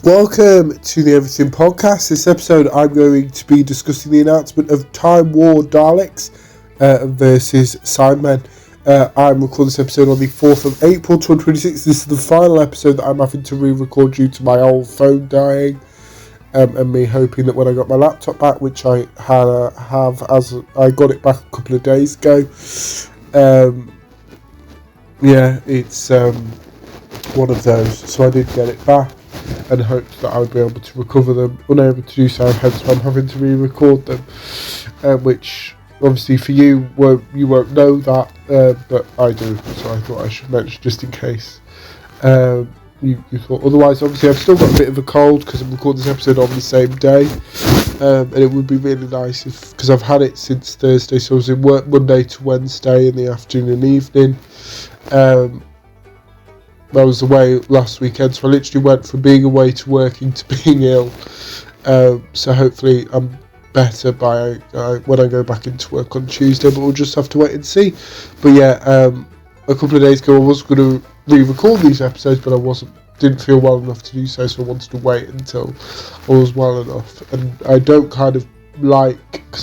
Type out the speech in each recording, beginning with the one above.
Welcome to the Everything Podcast. This episode I'm going to be discussing the announcement of Time War Daleks versus Cybermen. I'm recording this episode on the 4th of April 2026. This is the final episode that I'm having to re-record due to my old phone dying and me hoping that when I got my laptop back, which I have as I got it back a couple of days ago, it's one of those. So I did get it back and hoped that I would be able to recover them. Unable to do so, hence I'm having to re-record them, which obviously for you won't know that, but I do, so I thought I should mention just in case you thought otherwise. Obviously I've still got a bit of a cold because I'm recording this episode on the same day, and it would be really nice because I've had it since Thursday, so I was in work Monday to Wednesday in the afternoon and evening. I was away last weekend, so I literally went from being away to working to being ill. So hopefully I'm better by when I go back into work on Tuesday, but we'll just have to wait and see. But yeah, a couple of days ago I was going to re-record these episodes, but I didn't feel well enough to do so, so I wanted to wait until I was well enough. And I don't because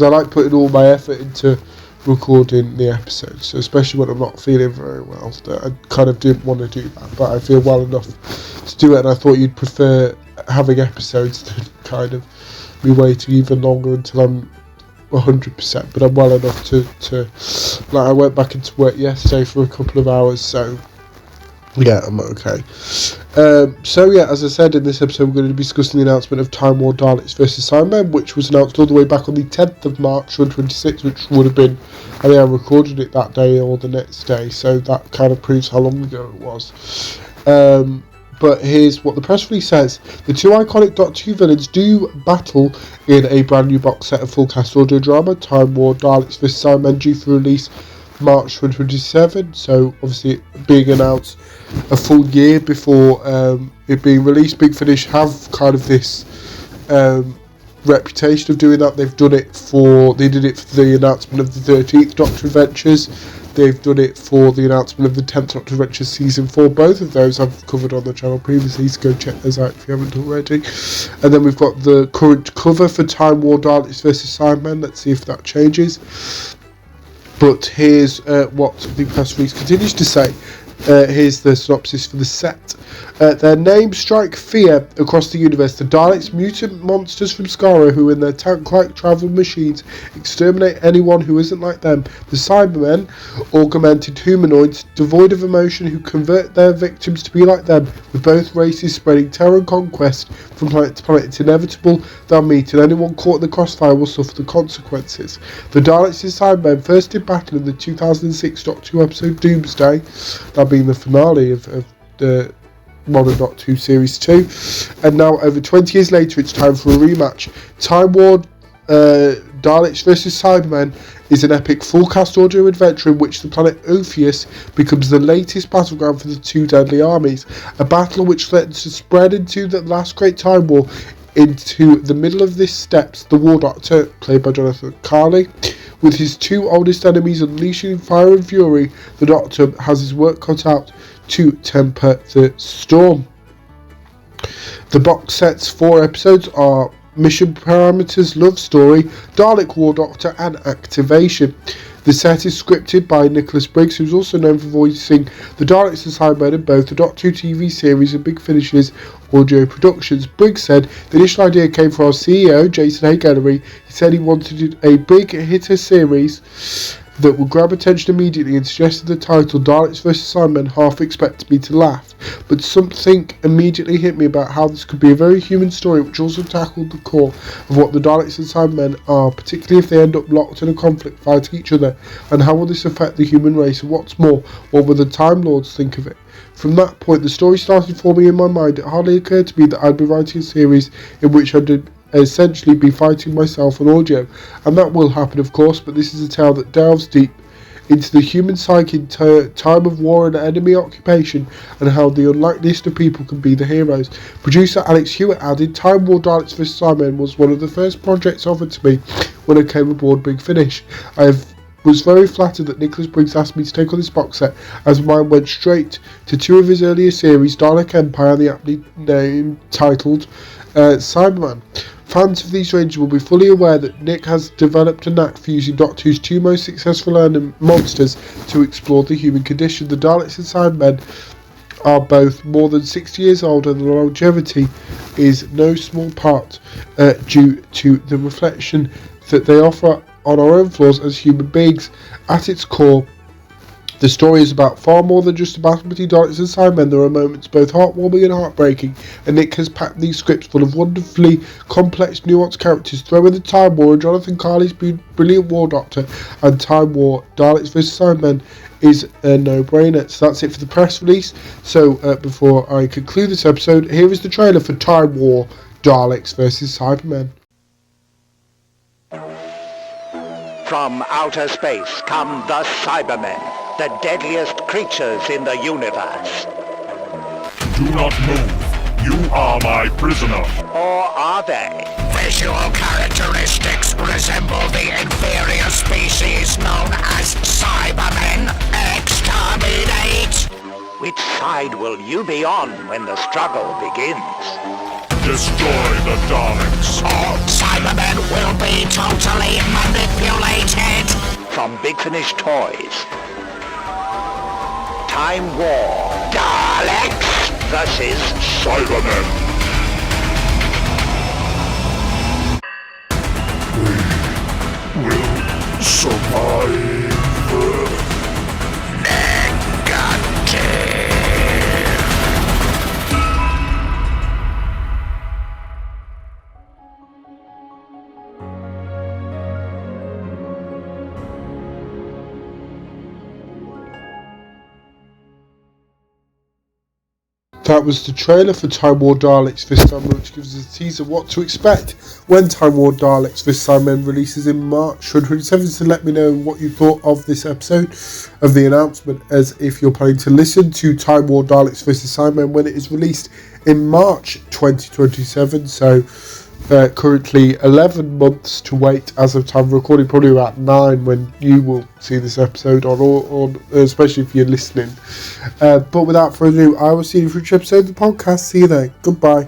I like putting all my effort into recording the episode, so especially when I'm not feeling very well, that I kind of didn't want to do that, but I feel well enough to do it, and I thought you'd prefer having episodes than kind of me waiting even longer until I'm 100%, but I'm well enough to I went back into work yesterday for a couple of hours, so yeah, I'm okay. As I said, in this episode we're going to be discussing the announcement of Time War Daleks vs Cybermen, which was announced all the way back on the 10th of March 2026, which would have been, I think I recorded it that day or the next day, so that kind of proves how long ago it was. But here's what the press release says. The two iconic Doctor Who villains do battle in a brand new box set of full cast audio drama, Time War Daleks vs Cybermen, due for release March 2027, so obviously being announced a full year before it being released. Big Finish have kind of this reputation of doing that. They did it for the announcement of the 13th Doctor Adventures. They've done it for the announcement of the 10th Doctor Adventures Season 4. Both of those I've covered on the channel previously, so go check those out if you haven't already. And then we've got the current cover for Time War Daleks vs Cybermen. Let's see if that changes. But here's what the press release continues to say. Here's the synopsis for the set. Their names strike fear across the universe. The Daleks, mutant monsters from Skaro who in their tank-like travel machines exterminate anyone who isn't like them. The Cybermen, augmented humanoids devoid of emotion who convert their victims to be like them, with both races spreading terror and conquest from planet to planet. It's inevitable they'll meet, and anyone caught in the crossfire will suffer the consequences. The Daleks and Cybermen first did battle in the 2006 Doctor Who episode Doomsday, that being the finale of the Modern Doctor Who Series 2, and now over 20 years later it's time for a rematch. Time War Daleks vs Cybermen is an epic full cast audio adventure in which the planet Ophius becomes the latest battleground for the two deadly armies, a battle which threatens to spread into the last great time war. Into the middle of this steps the War Doctor, played by Jonathan Carley, with his two oldest enemies unleashing fire and fury. The Doctor has his work cut out to temper the storm. The box set's 4 episodes are Mission Parameters, Love Story, Dalek War Doctor and Activation. The set is scripted by Nicholas Briggs, who's also known for voicing the Daleks and Cybermen in both the Doctor Who TV series and Big Finish's audio productions. Briggs said the initial idea came from our CEO, Jason Hay-Gallery. He said he wanted a big hitter series that would grab attention immediately and suggested the title Daleks vs Cybermen half expected me to laugh, but something immediately hit me about how this could be a very human story which also tackled the core of what the Daleks and Cybermen are, particularly if they end up locked in a conflict fighting each other, and how will this affect the human race, and what's more, what will the Time Lords think of it. From that point the story started forming in my mind. It hardly occurred to me that I'd be writing a series in which I'd essentially be fighting myself on audio, and that will happen of course, but this is a tale that delves deep into the human psyche in time of war and enemy occupation, and how the unlikeliest of people can be the heroes. Producer Alex Hewitt added, Time War Daleks vs Cybermen was one of the first projects offered to me when I came aboard Big Finish. I have Was very flattered that Nicholas Briggs asked me to take on this box set, as my mind went straight to two of his earlier series, Dalek Empire and the aptly named titled Cybermen. Fans of these ranges will be fully aware that Nick has developed a knack for using Doctor Who's two most successful monsters to explore the human condition. The Daleks and Cybermen are both more than 60 years old, and the longevity is no small part due to the reflection that they offer on our own flaws as human beings. At its core, the story is about far more than just a battle between Daleks and Cybermen. There are moments both heartwarming and heartbreaking, and Nick has packed these scripts full of wonderfully complex, nuanced characters. Throw in the Time War and Jonathan Carley's brilliant War Doctor, and Time War Daleks vs Cybermen is a no-brainer. So that's it for the press release. So before I conclude this episode, here is the trailer for Time War Daleks vs Cybermen. From outer space come the Cybermen, the deadliest creatures in the universe. Do not move. You are my prisoner. Or are they? Visual characteristics resemble the inferior species known as Cybermen. Exterminate! Which side will you be on when the struggle begins? Destroy the Daleks. All Cybermen will be totally manipulated. From Big Finish Toys. Time War Daleks versus Cybermen. We will survive. Negative. That was the trailer for Time War Daleks vs Cybermen, which gives us a teaser of what to expect when Time War Daleks vs Cybermen releases in March 2027. So let me know what you thought of this episode of the announcement, as if you're planning to listen to Time War Daleks vs Cybermen when it is released in March 2027. So currently 11 months to wait as of time of recording, probably about 9 when you will see this episode on especially if you're listening. But without further ado, I will see you for each episode of the podcast. See you then. Goodbye.